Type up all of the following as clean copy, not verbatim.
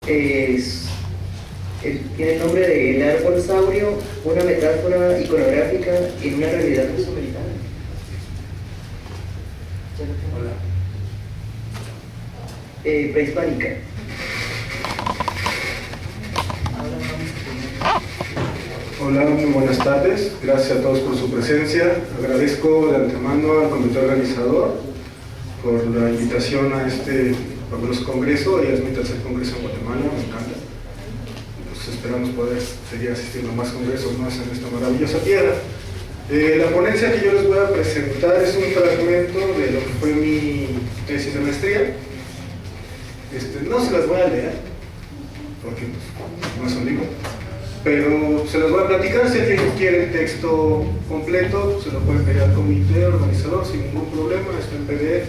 Tiene el nombre de El árbol saurio, una metáfora iconográfica en una realidad mesoamericana. Hola. Prehispánica. Hola, muy buenas tardes. Gracias a todos por su presencia. Agradezco de antemano al comité organizador por la invitación a este fabuloso congreso. Ya es mi tercer congreso en Guatemala, me encanta. Pues esperamos poder seguir asistiendo a más congresos más en esta maravillosa tierra. La ponencia que yo les voy a presentar es un fragmento de lo que fue mi tesis de maestría. No se las voy a leer, porque pues, no es un libro, pero se los voy a platicar. Si alguien quiere el texto completo, se lo puede pedir al comité organizador sin ningún problema. Está en PDF,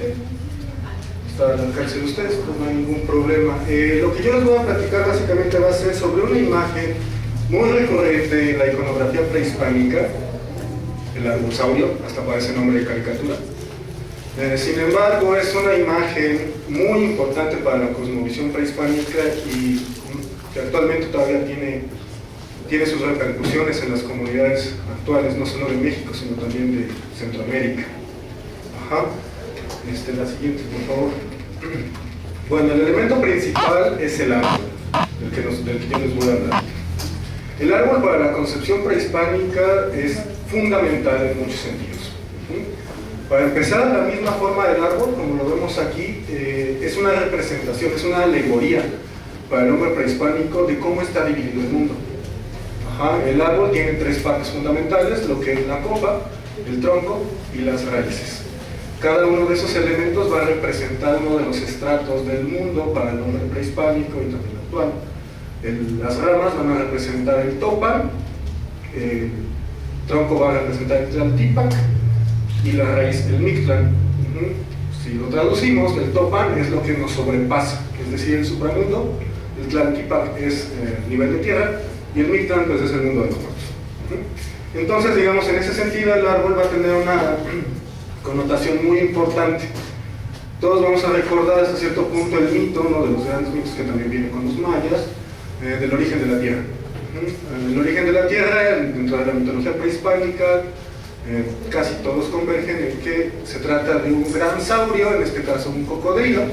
está al alcance de ustedes, pues no hay ningún problema. Lo que yo les voy a platicar básicamente va a ser sobre una imagen muy recurrente en la iconografía prehispánica, el arbosaurio, hasta parece nombre de caricatura. Sin embargo, es una imagen muy importante para la cosmovisión prehispánica y que actualmente todavía tiene sus repercusiones en las comunidades actuales, no solo de México, sino también de Centroamérica. Ajá. La siguiente, por favor. Bueno, el elemento principal es el árbol, del que yo les voy a hablar. El árbol para la concepción prehispánica es fundamental en muchos sentidos. Para empezar, la misma forma del árbol, como lo vemos aquí, es una representación, es una alegoría para el hombre prehispánico de cómo está dividido el mundo. Ajá, el árbol tiene tres partes fundamentales, lo que es la copa, el tronco y las raíces. Cada uno de esos elementos va a representar uno de los estratos del mundo para el hombre prehispánico y también actual. Las ramas van a representar el Topan, el tronco va a representar el Tlaltipac y la raíz el Mictlán. Si lo traducimos, el Topan es lo que nos sobrepasa, es decir, el supramundo, el Tlaltipac es el nivel de tierra y el Mictlán pues es el mundo de los muertos. Entonces, digamos, en ese sentido el árbol va a tener una connotación muy importante. Todos vamos a recordar hasta cierto punto el mito, uno de los grandes mitos que también viene con los mayas, del origen de la Tierra. El origen de la Tierra, dentro de la mitología prehispánica, casi todos convergen en que se trata de un gran saurio, en este caso un cocodrilo,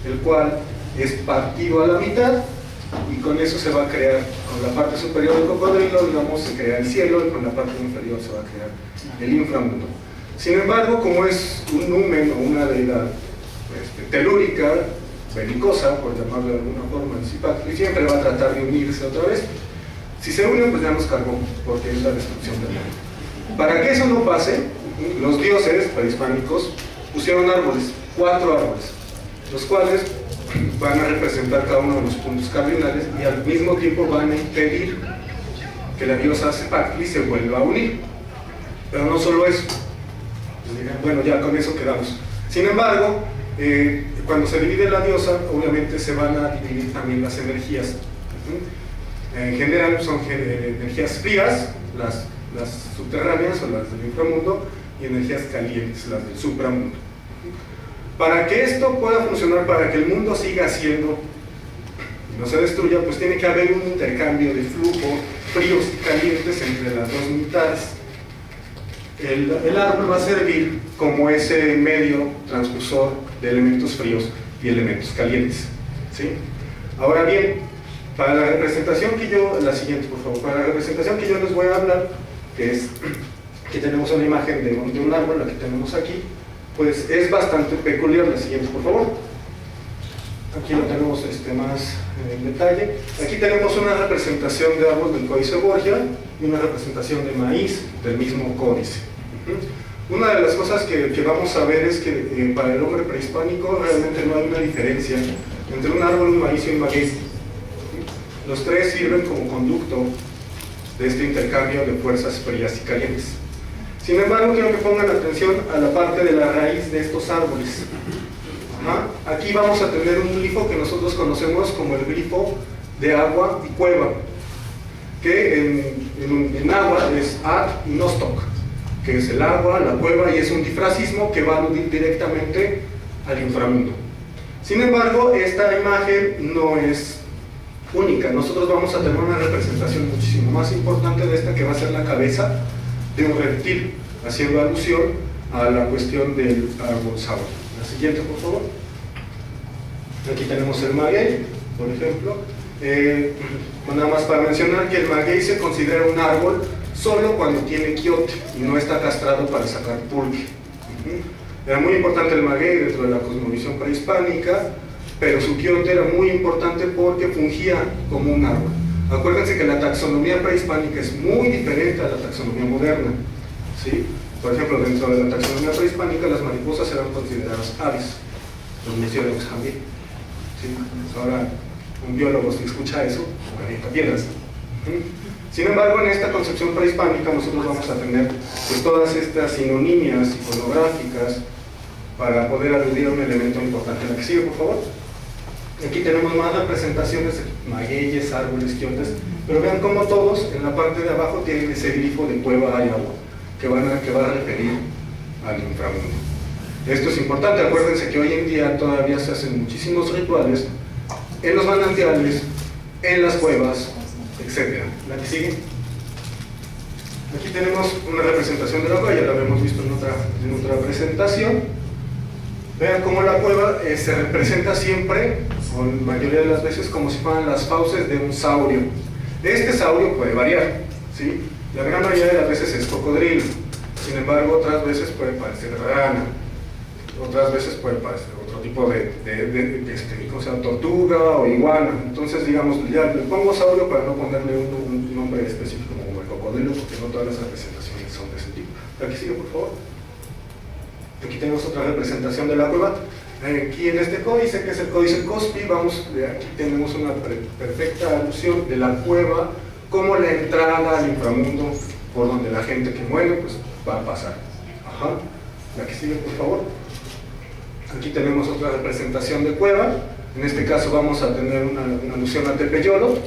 el cual es partido a la mitad, y con eso se va a crear, con la parte superior del cocodrilo, digamos, se crea el cielo, y con la parte inferior se va a crear el inframundo. Sin embargo, como es un numen o una deidad telúrica, belicosa, por llamarlo de alguna forma, y siempre va a tratar de unirse otra vez. Si se unen, pues ya nos cargó, porque es la destrucción del mundo. Para que eso no pase, los dioses prehispánicos pusieron árboles, 4 árboles, los cuales van a representar cada uno de los puntos cardinales y al mismo tiempo van a impedir que la diosa Cepactli se vuelva a unir. Pero no solo eso, bueno, ya con eso quedamos. Sin embargo, cuando se divide la diosa, obviamente se van a dividir también las energías. En general son energías frías, las subterráneas o las del inframundo, y energías calientes, las del supramundo. Para que esto pueda funcionar, para que el mundo siga siendo y no se destruya, pues tiene que haber un intercambio de flujo, fríos y calientes entre las dos mitades. El árbol va a servir como ese medio transfusor de elementos fríos y elementos calientes, ¿sí? Ahora bien, para la representación que yo, la siguiente por favor, para la representación que yo les voy a hablar, que es, que tenemos una imagen de un árbol, la que tenemos aquí, pues es bastante peculiar. La siguiente por favor. Aquí lo tenemos más en detalle. Aquí tenemos una representación de árbol del Códice Borgia y una representación de maíz del mismo códice. Una de las cosas que vamos a ver es que para el hombre prehispánico realmente no hay una diferencia entre un árbol, un maíz y un maguey. Los tres sirven como conducto de este intercambio de fuerzas frías y calientes. Sin embargo, quiero que pongan atención a la parte de la raíz de estos árboles. Aquí vamos a tener un glifo que nosotros conocemos como el glifo de agua y cueva, que en agua es Ad y Nostok, que es el agua, la cueva, y es un difracismo que va a aludir directamente al inframundo. Sin embargo, esta imagen no es única. Nosotros vamos a tener una representación muchísimo más importante de esta, que va a ser la cabeza de un reptil, haciendo alusión a la cuestión del árbol-saurio. La siguiente, por favor. Aquí tenemos el maguey, por ejemplo. Nada más para mencionar que el maguey se considera un árbol solo cuando tiene quiote y no está castrado para sacar pulque. Era muy importante el maguey dentro de la cosmovisión prehispánica, pero su quiote era muy importante porque fungía como un árbol. Acuérdense que la taxonomía prehispánica es muy diferente a la taxonomía moderna, ¿sí? Por ejemplo, dentro de la taxonomía prehispánica las mariposas eran consideradas aves, los murciélagos también, ¿sí? Ahora, un biólogo, si escucha eso, avienta piedras. Sin embargo, en esta concepción prehispánica nosotros vamos a tener pues, todas estas sinonimias iconográficas para poder aludir a un elemento importante. La que sigue, por favor. Aquí tenemos más representaciones de magueyes, árboles, quiotes, pero vean cómo todos en la parte de abajo tienen ese grifo de cueva hay agua, que va a referir al inframundo. Esto es importante, acuérdense que hoy en día todavía se hacen muchísimos rituales en los manantiales, en las cuevas, etc. La que sigue. Aquí tenemos una representación de la cueva, ya la habíamos visto en otra presentación. Vean cómo la cueva se representa siempre, o la mayoría de las veces, como si fueran las fauces de un saurio. Este saurio puede variar, ¿sí? La gran mayoría de las veces es cocodrilo, sin embargo otras veces puede parecer rana, otras veces puede parecer otro tipo de ¿cómo se llama? Tortuga o iguana. Entonces digamos, ya le pongo saurio para no ponerle un nombre específico como el cocodrilo, porque no todas las representaciones son de ese tipo. Aquí sigue, por favor. Aquí tenemos otra representación de la cueva. Aquí en este códice, que es el códice Cospi, aquí tenemos una perfecta alusión de la cueva como la entrada al inframundo por donde la gente que muere pues va a pasar. Ajá. La que sigue, por favor. Aquí tenemos otra representación de cueva. En este caso vamos a tener una alusión a Tepeyolo,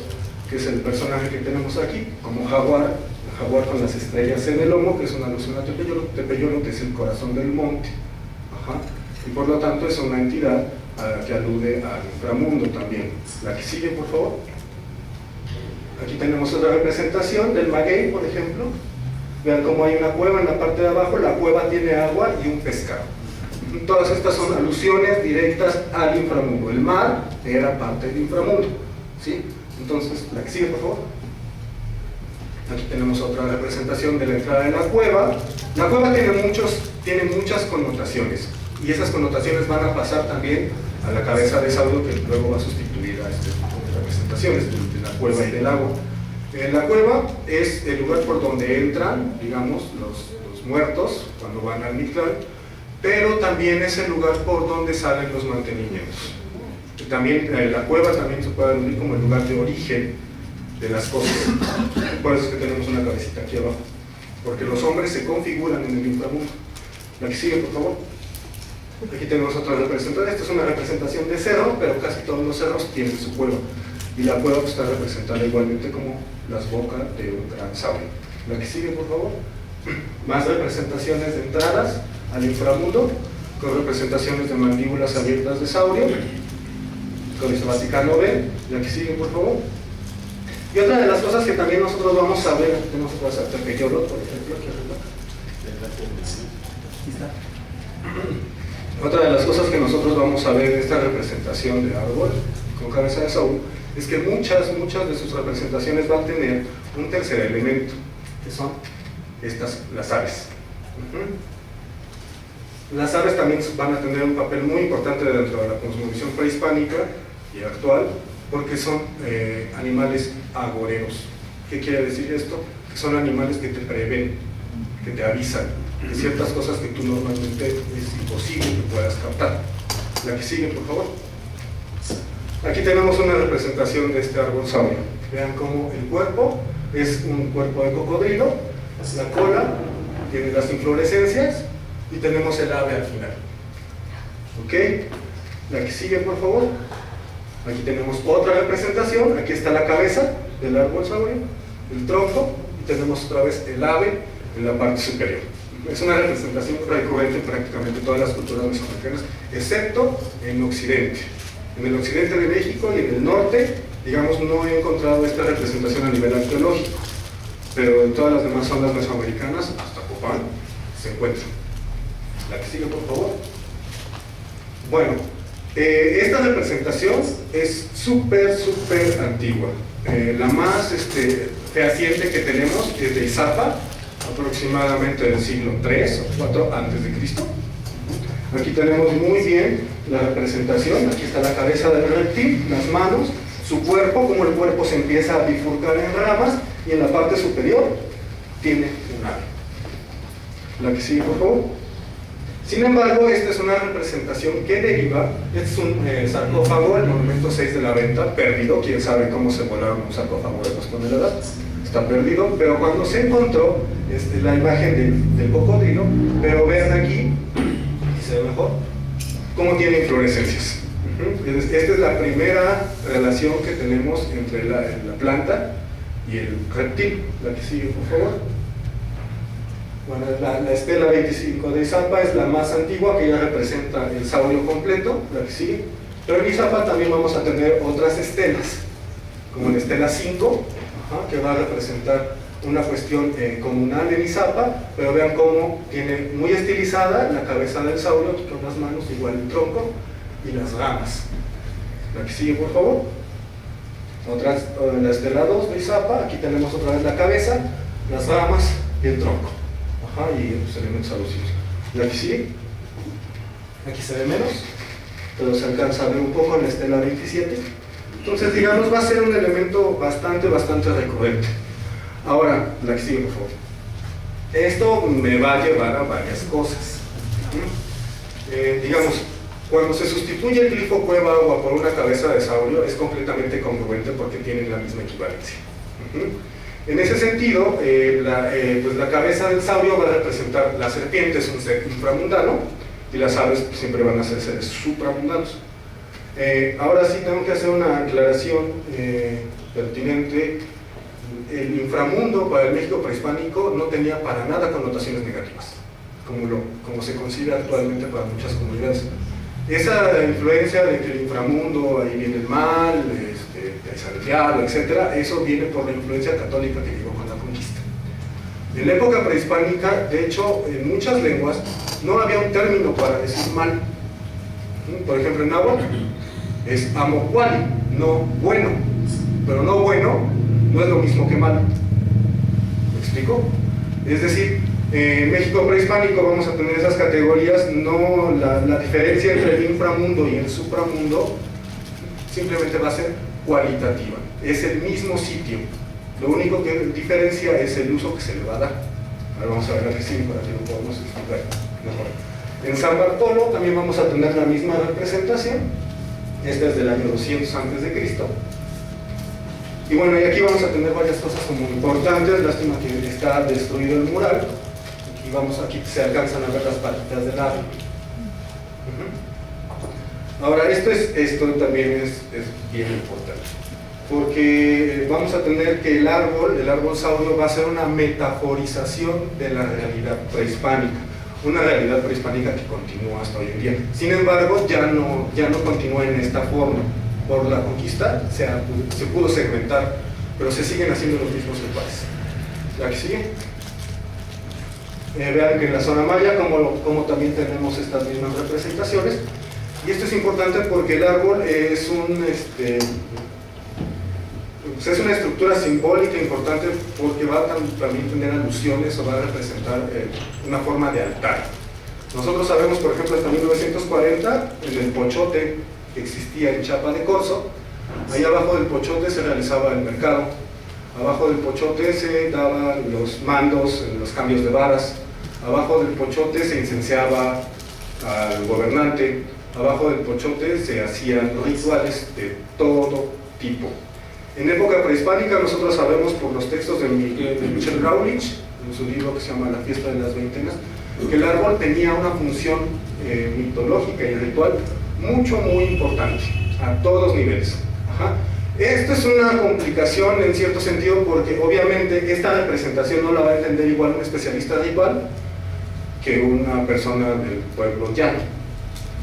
que es el personaje que tenemos aquí, como jaguar, el jaguar con las estrellas en el lomo, que es una alusión a Tepeyolo, Tepeyolo que es el corazón del monte. Ajá. Y por lo tanto es una entidad que alude al inframundo también. La que sigue, por favor. Aquí tenemos otra representación del maguey, por ejemplo. Vean cómo hay una cueva en la parte de abajo, la cueva tiene agua y un pescado. Todas estas son alusiones directas al inframundo. El mar era parte del inframundo, ¿sí? Entonces, la que sigue, por favor. Aquí tenemos otra representación de la entrada de la cueva. La cueva tiene muchas connotaciones, y esas connotaciones van a pasar también a la cabeza de saurio, que luego va a sustituir a este tipo de representaciones de la cueva y del agua. La cueva es el lugar por donde entran, digamos, los muertos cuando van al Mictlán, pero también es el lugar por donde salen los mantenimientos. Y también la cueva también se puede aludir como el lugar de origen de las cosas. Por eso es que tenemos una cabecita aquí abajo, porque los hombres se configuran en el inframundo. La que sigue, por favor. Aquí tenemos otra representación. Esta es una representación de cerro, pero casi todos los cerros tienen su cueva, y la cueva está representada igualmente como las bocas de un gran saurio. La que sigue, por favor. Más representaciones de entradas al inframundo, con representaciones de mandíbulas abiertas de saurio, Códice Vaticano B. La que sigue, por favor. Y otra de las cosas que también nosotros vamos a ver, tenemos otra Tepeyolo, por ejemplo, aquí arriba. Otra de las cosas que nosotros vamos a ver en esta representación de árbol con cabeza de saurio es que muchas de sus representaciones van a tener un tercer elemento, que son las aves. Las aves también van a tener un papel muy importante dentro de la cosmovisión prehispánica y actual, porque son animales agoreros. ¿Qué quiere decir esto? Que son animales que te prevén, que te avisan de ciertas cosas que tú normalmente es imposible que puedas captar. La que sigue, por favor. Aquí tenemos una representación de este árbol saurio. Vean cómo el cuerpo es un cuerpo de cocodrilo, la cola tiene las inflorescencias y tenemos el ave al final. ¿Ok? La que sigue, por favor. Aquí tenemos otra representación. Aquí está la cabeza del árbol saurio, el tronco, y tenemos otra vez el ave en la parte superior. Es una representación recurrente en prácticamente todas las culturas mesoamericanas, excepto en Occidente. En el occidente de México y en el norte digamos, no he encontrado esta representación a nivel arqueológico, pero en todas las demás zonas mesoamericanas, hasta Copán, se encuentra. La que sigue, por favor. Bueno, esta representación es súper antigua. La más fehaciente que tenemos es de Izapa, aproximadamente del siglo III o IV antes de Cristo. Aquí tenemos muy bien la representación. Aquí está la cabeza del reptil, las manos, su cuerpo, como el cuerpo se empieza a bifurcar en ramas, y en la parte superior tiene un ave. La que sigue, por favor. Sin embargo, esta es una representación que deriva, este es un sarcófago, el monumento 6 de la Venta, perdido, quién sabe cómo se volaron un sarcófago de 2 toneladas, está perdido, pero cuando se encontró la imagen del cocodrilo, pero vean aquí, se ve mejor, cómo tiene inflorescencias. Esta es la primera relación que tenemos entre la planta y el reptil. La que sigue, por favor. Bueno, la estela 25 de Izapa es la más antigua, que ya representa el saurio completo. La que sigue. Pero en Izapa también vamos a tener otras estelas, como la estela 5, que va a representar una cuestión comunal en Izapa, pero vean cómo tiene muy estilizada la cabeza del saurio, con las manos, igual el tronco y las ramas. La que sigue, por favor. La estela 2 de Izapa, aquí tenemos otra vez la cabeza, las ramas y el tronco. Y los elementos alusivos. La que sigue. Aquí se ve menos, pero se alcanza a ver un poco en la estela 27. Entonces, digamos, va a ser un elemento bastante recurrente. Ahora, la que sigue, por favor. Esto me va a llevar a varias cosas. Digamos, cuando se sustituye el glifo cueva agua por una cabeza de saurio, es completamente congruente porque tienen la misma equivalencia. En ese sentido, pues la cabeza del saurio va a representar, la serpiente es un ser inframundano y las aves siempre van a ser seres supramundanos. Ahora sí tengo que hacer una aclaración pertinente. El inframundo para el México prehispánico no tenía para nada connotaciones negativas, como se considera actualmente para muchas comunidades. Esa influencia de que el inframundo, ahí viene el mal, el diablo, etc., eso viene por la influencia católica que llegó con la conquista. En la época prehispánica, de hecho, en muchas lenguas no había un término para decir mal. Por ejemplo, en náhuatl es amocuali, no bueno, pero no bueno no es lo mismo que malo. ¿Me explico? Es decir, en México prehispánico vamos a tener esas categorías, no la diferencia entre el inframundo y el supramundo simplemente va a ser cualitativa, es el mismo sitio, lo único que diferencia es el uso que se le va a dar. Ahora vamos a ver aquí sí, para que lo podamos explicar mejor. En San Bartolo también vamos a tener la misma representación, esta es del año 200 a.C. Y bueno, y aquí vamos a tener varias cosas como importantes. Lástima que está destruido el mural. Aquí se alcanzan a ver las patitas del árbol. Ahora, esto también es bien importante, porque vamos a tener que el árbol saurio va a ser una metaforización de la realidad prehispánica, una realidad prehispánica que continúa hasta hoy en día. Sin embargo, ya no continúa en esta forma. Por la conquista se pudo segmentar, pero se siguen haciendo los mismos rituales. ¿La que sigue? Vean que en la zona maya, como también tenemos estas mismas representaciones. Y esto es importante porque el árbol es es una estructura simbólica importante, porque va a también tener alusiones o va a representar una forma de altar. Nosotros sabemos, por ejemplo, hasta 1940, en el pochote que existía en Chiapa de Corzo, ahí abajo del pochote se realizaba el mercado, abajo del pochote se daban los mandos, los cambios de varas, abajo del pochote se incenciaba al gobernante, abajo del pochote se hacían rituales de todo tipo. En época prehispánica nosotros sabemos por los textos de Michel Raulich, en su libro que se llama La fiesta de las veintenas, que el árbol tenía una función mitológica y ritual muy importante, a todos niveles. Esto es una complicación en cierto sentido, porque obviamente esta representación no la va a entender igual un especialista ritual que una persona del pueblo llano.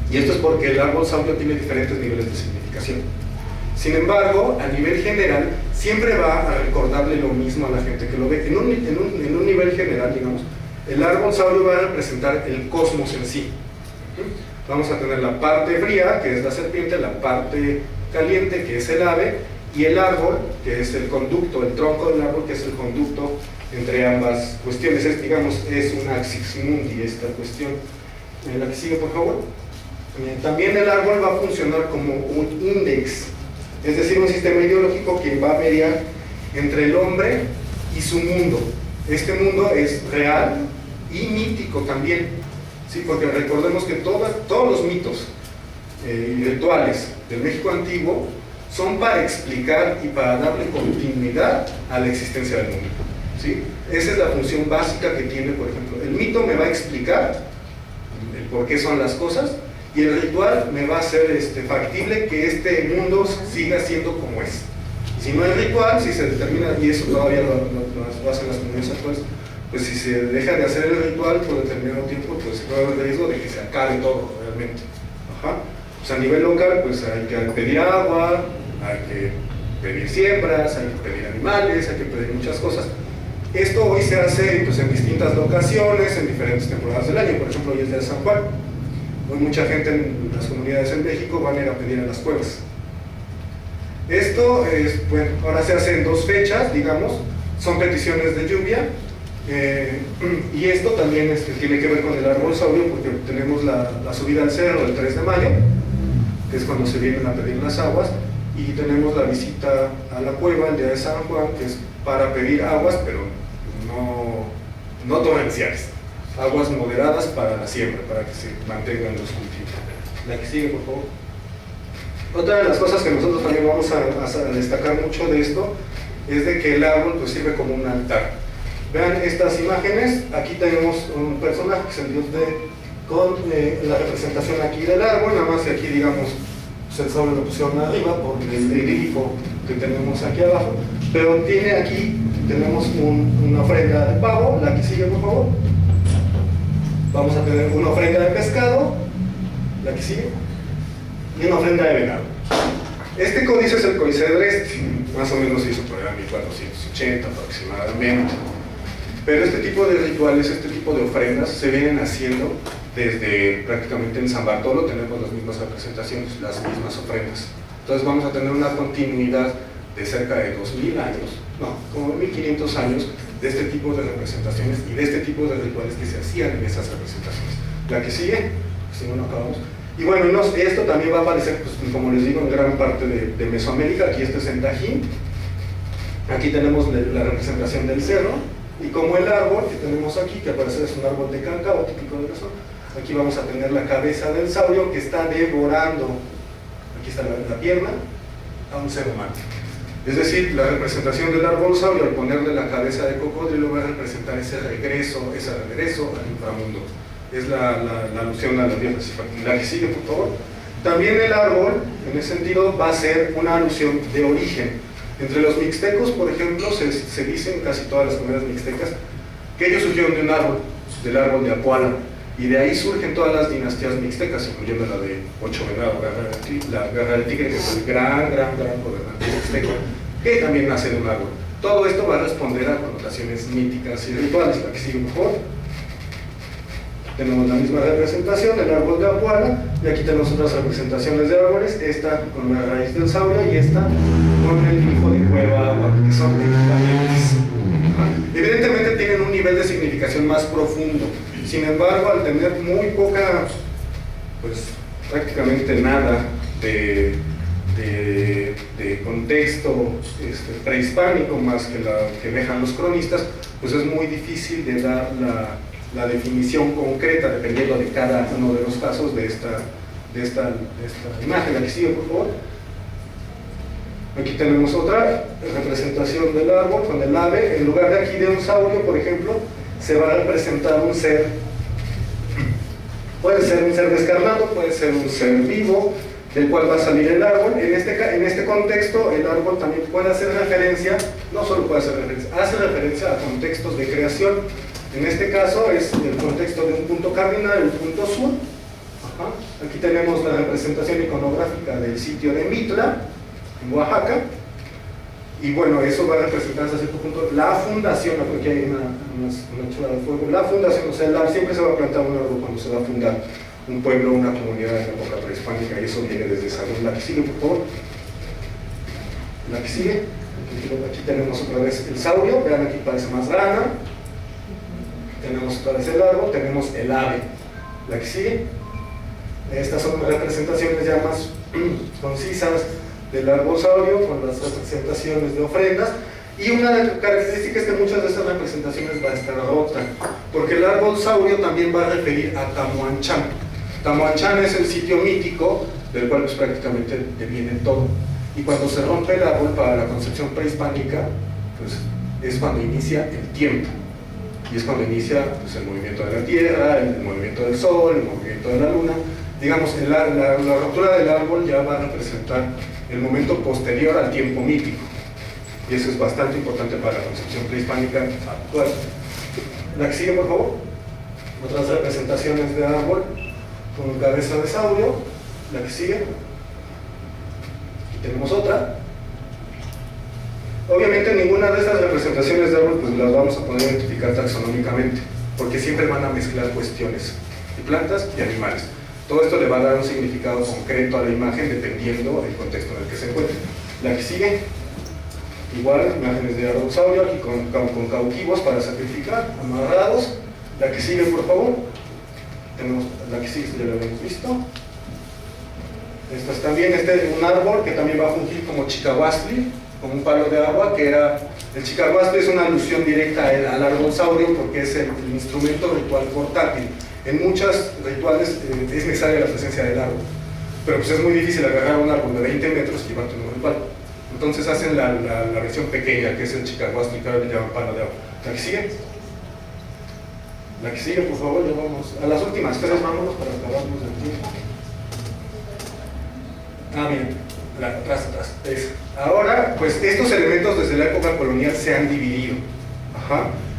Y esto es porque el árbol saurio tiene diferentes niveles de significación. Sin embargo, a nivel general, siempre va a recordarle lo mismo a la gente que lo ve. En un nivel general, digamos, el árbol saurio va a representar el cosmos en sí. Vamos a tener la parte fría, que es la serpiente, la parte caliente, que es el ave, y el árbol, que es el conducto, el tronco del árbol, que es el conducto entre ambas cuestiones. Es una axis mundi esta cuestión. La que sigue, por favor. También el árbol va a funcionar como un índice, es decir, un sistema ideológico que va a mediar entre el hombre y su mundo. Este mundo es real y mítico también, ¿sí? Porque recordemos que todos los mitos y rituales del México antiguo son para explicar y para darle continuidad a la existencia del mundo, ¿sí? Esa es la función básica que tiene, por ejemplo. El mito me va a explicar el por qué son las cosas, y el ritual me va a hacer factible que este mundo siga siendo como es. Si no hay ritual, si se determina, y eso todavía lo hacen las comunidades actuales, pues si se deja de hacer el ritual por determinado tiempo, pues corre el riesgo de que se acabe todo realmente. Pues a nivel local, pues hay que pedir agua, hay que pedir siembras, hay que pedir animales, hay que pedir muchas cosas. Esto hoy se hace pues, en distintas locaciones, en diferentes temporadas del año. Por ejemplo, hoy es día de San Juan. Hoy mucha gente en las comunidades en México van a ir a pedir a las cuevas. Esto es, bueno, ahora se hace en 2 fechas, digamos, son peticiones de lluvia, y esto también tiene que ver con el árbol saurio, porque tenemos la subida al cerro el 3 de mayo, que es cuando se vienen a pedir las aguas, y tenemos la visita a la cueva el día de San Juan, que es para pedir aguas, pero no torrenciales. Aguas moderadas para la siembra, para que se mantengan los cultivos. La que sigue, por favor. Otra de las cosas que nosotros también vamos a destacar mucho de esto es de que el árbol pues, sirve como un altar. Vean estas imágenes, aquí tenemos un personaje que es el dios con la representación aquí del árbol, nada más que aquí digamos pues, el sol lo pusieron arriba por el glifo que tenemos aquí abajo, pero tiene aquí, tenemos una ofrenda de pavo, la que sigue por favor. Vamos a tener una ofrenda de pescado, la que sigue, y una ofrenda de venado. Este códice es el códice de Dresde, más o menos se hizo por el 1480 aproximadamente. Pero este tipo de rituales, este tipo de ofrendas se vienen haciendo desde prácticamente en San Bartolo, tenemos las mismas representaciones, las mismas ofrendas. Entonces vamos a tener una continuidad de cerca de 2000 años, no, como 1500 años, de este tipo de representaciones y de este tipo de rituales que se hacían en esas representaciones. La que sigue, si no, no acabamos. Y bueno, esto también va a aparecer, pues, como les digo, en gran parte de Mesoamérica. Aquí este es en Tajín. Aquí tenemos la representación del cerro. Y como el árbol que tenemos aquí, que aparece es un árbol de cáncavo típico de la zona, aquí vamos a tener la cabeza del saurio que está devorando, aquí está la pierna, a un ser humano. Es decir, la representación del árbol saurio al ponerle la cabeza de cocodrilo va a representar ese regreso al inframundo. Es la alusión a las viejas. La que sigue, por favor. También el árbol, en ese sentido, va a ser una alusión de origen. Entre los mixtecos, por ejemplo, se dice en casi todas las comunidades mixtecas que ellos surgieron de un árbol, del árbol de Apuala, y de ahí surgen todas las dinastías mixtecas, incluyendo la de Ocho Venado, la Guerra del Tigre, que fue el gran gobernante mixteco, que también nace de un árbol. Todo esto va a responder a connotaciones míticas y rituales. La que sigue, por favor. Tenemos la misma representación del árbol de Apuala, y aquí tenemos otras representaciones de árboles, esta con la raíz del saurio y esta con el grifo de cueva agua, que son equivalentes. Evidentemente tienen un nivel de significación más profundo, sin embargo, al tener muy poca, pues prácticamente nada de contexto prehispánico más que la que dejan los cronistas, pues es muy difícil de dar la definición concreta dependiendo de cada uno de los casos de esta imagen. Aquí sigue, por favor. Aquí tenemos otra representación del árbol con el ave. En lugar de aquí de un saurio, por ejemplo, se va a representar un ser. Puede ser un ser descarnado, puede ser un ser vivo, del cual va a salir el árbol. En este contexto, el árbol también puede hacer referencia, no solo puede hacer referencia, hace referencia a contextos de creación. En este caso es el contexto de un punto cardinal, el punto sur. Aquí tenemos la representación iconográfica del sitio de Mitla. en Oaxaca. Y bueno, eso va a representar hasta cierto punto la fundación, porque hay una chulada de fuego, la fundación, o sea, siempre se va a plantar un árbol cuando se va a fundar un pueblo, una comunidad en la época prehispánica, y eso viene desde Salón. La que sigue, por favor. La que sigue. Aquí tenemos otra vez el saurio, vean, aquí parece más rana. Tenemos otra vez el árbol, tenemos el ave. La que sigue. Estas son representaciones ya más concisas del árbol saurio, con las representaciones de ofrendas. Y una característica es que muchas de estas representaciones va a estar rota, porque el árbol saurio también va a referir a Tamuanchán. Tamuanchán es el sitio mítico del cual pues, prácticamente deviene todo. Y cuando se rompe el árbol para la concepción prehispánica, pues es cuando inicia el tiempo. Y es cuando inicia pues, el movimiento de la Tierra, el movimiento del Sol, el movimiento de la Luna. Digamos, la ruptura del árbol ya va a representar el momento posterior al tiempo mítico. Y eso es bastante importante para la concepción prehispánica actual. La que sigue, por favor. Otras representaciones de árbol con cabeza de saurio. La que sigue. Y tenemos otra. Obviamente ninguna de estas representaciones de árbol pues las vamos a poder identificar taxonómicamente, porque siempre van a mezclar cuestiones de plantas y animales. Todo esto le va a dar un significado concreto a la imagen dependiendo del contexto en el que se encuentre. La que sigue, igual, imágenes de árbol-saurio, aquí con cautivos para sacrificar, amarrados. La que sigue, por favor. Tenemos la que sigue, ya la habíamos visto. Esta es también, un árbol que también va a fungir como chicahuastli, como un palo de agua, que era, el chicahuastli es una alusión directa al árbol saurio porque es el instrumento ritual portátil. En muchos rituales es necesaria la presencia del árbol, pero pues es muy difícil agarrar un árbol de 20 metros y llevarte un ritual. Entonces hacen la versión pequeña, que es el chicahuastli, que ahora le llaman palo de agua. ¿La que sigue? La que sigue, por favor, ya vamos a las últimas tres, vámonos para acabarnos el tiempo. Miren, atrás. Ahora, pues estos elementos desde la época colonial se han dividido.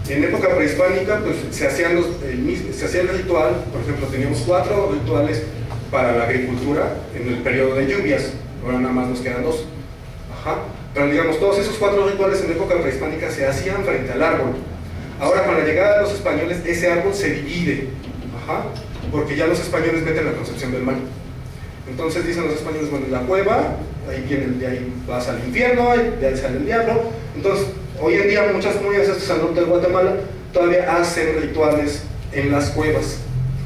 En época prehispánica, pues se hacía el ritual, por ejemplo, teníamos 4 rituales para la agricultura en el periodo de lluvias, ahora nada más nos quedan 2. Pero digamos, todos esos 4 rituales en época prehispánica se hacían frente al árbol. Ahora, con la llegada de los españoles, ese árbol se divide, porque ya los españoles meten la concepción del mal. Entonces dicen los españoles, bueno, la cueva, de ahí vas al infierno, de ahí sale el diablo. Entonces, hoy en día muchas comunidades al norte de Guatemala todavía hacen rituales en las cuevas.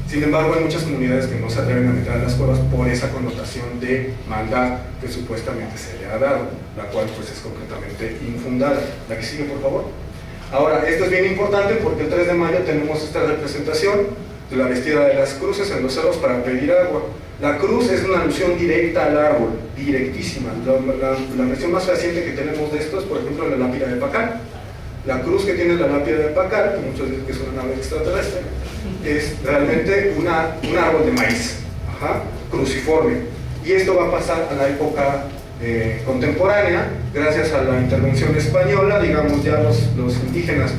Sin embargo, hay muchas comunidades que no se atreven a meter a las cuevas por esa connotación de maldad que supuestamente se le ha dado, la cual pues es completamente infundada. La que sigue, por favor. Ahora, esto es bien importante porque el 3 de mayo tenemos esta representación de la vestida de las cruces en los cerros para pedir agua. La cruz es una alusión directa al árbol, directísima. La versión más reciente que tenemos de esto es, por ejemplo, la lápida de Pacal. La cruz que tiene la lápida de Pacal, que muchos dicen que es una nave extraterrestre, es realmente un árbol de maíz, cruciforme. Y esto va a pasar a la época contemporánea, gracias a la intervención española. Digamos, ya los indígenas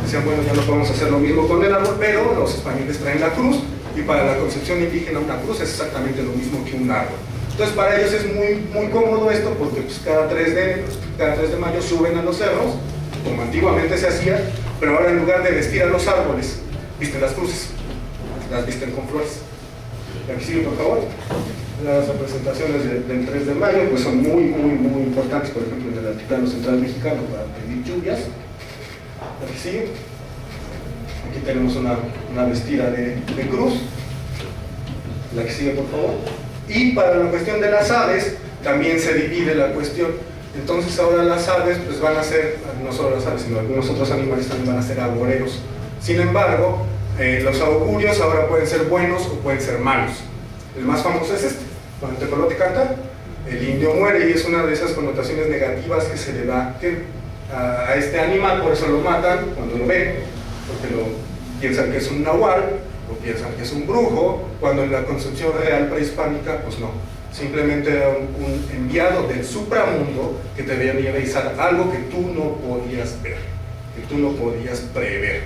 decían, bueno, ya no podemos hacer lo mismo con el árbol, pero los españoles traen la cruz, y para la concepción indígena una cruz es exactamente lo mismo que un árbol. Entonces para ellos es muy cómodo esto, porque pues, cada 3 de mayo suben a los cerros, como antiguamente se hacía, pero ahora en lugar de vestir a los árboles, visten las cruces, las visten con flores. Aquí sigue, por favor. Las representaciones del 3 de mayo pues son muy importantes, por ejemplo en el altiplano central mexicano para pedir lluvias. Aquí sigue. Aquí tenemos una vestida de cruz. La que sigue, por favor. Y para la cuestión de las aves también se divide la cuestión. Entonces ahora las aves pues van a ser, no solo las aves, sino algunos otros animales también van a ser agoreros. Sin embargo, los augurios ahora pueden ser buenos o pueden ser malos. El más famoso es este. Cuando el tecolote canta, el indio muere, y es una de esas connotaciones negativas que se le da a este animal. Por eso lo matan cuando lo ven, porque piensan que es un nahual o piensan que es un brujo, cuando en la concepción real prehispánica pues no, simplemente era un enviado del supramundo que te venía a realizar algo que tú no podías ver, que tú no podías prever.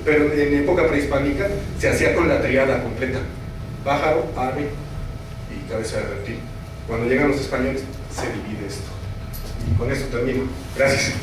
Pero en época prehispánica se hacía con la tríada completa: pájaro, ave y cabeza de reptil. Cuando llegan los españoles se divide esto. Y con esto termino. Gracias.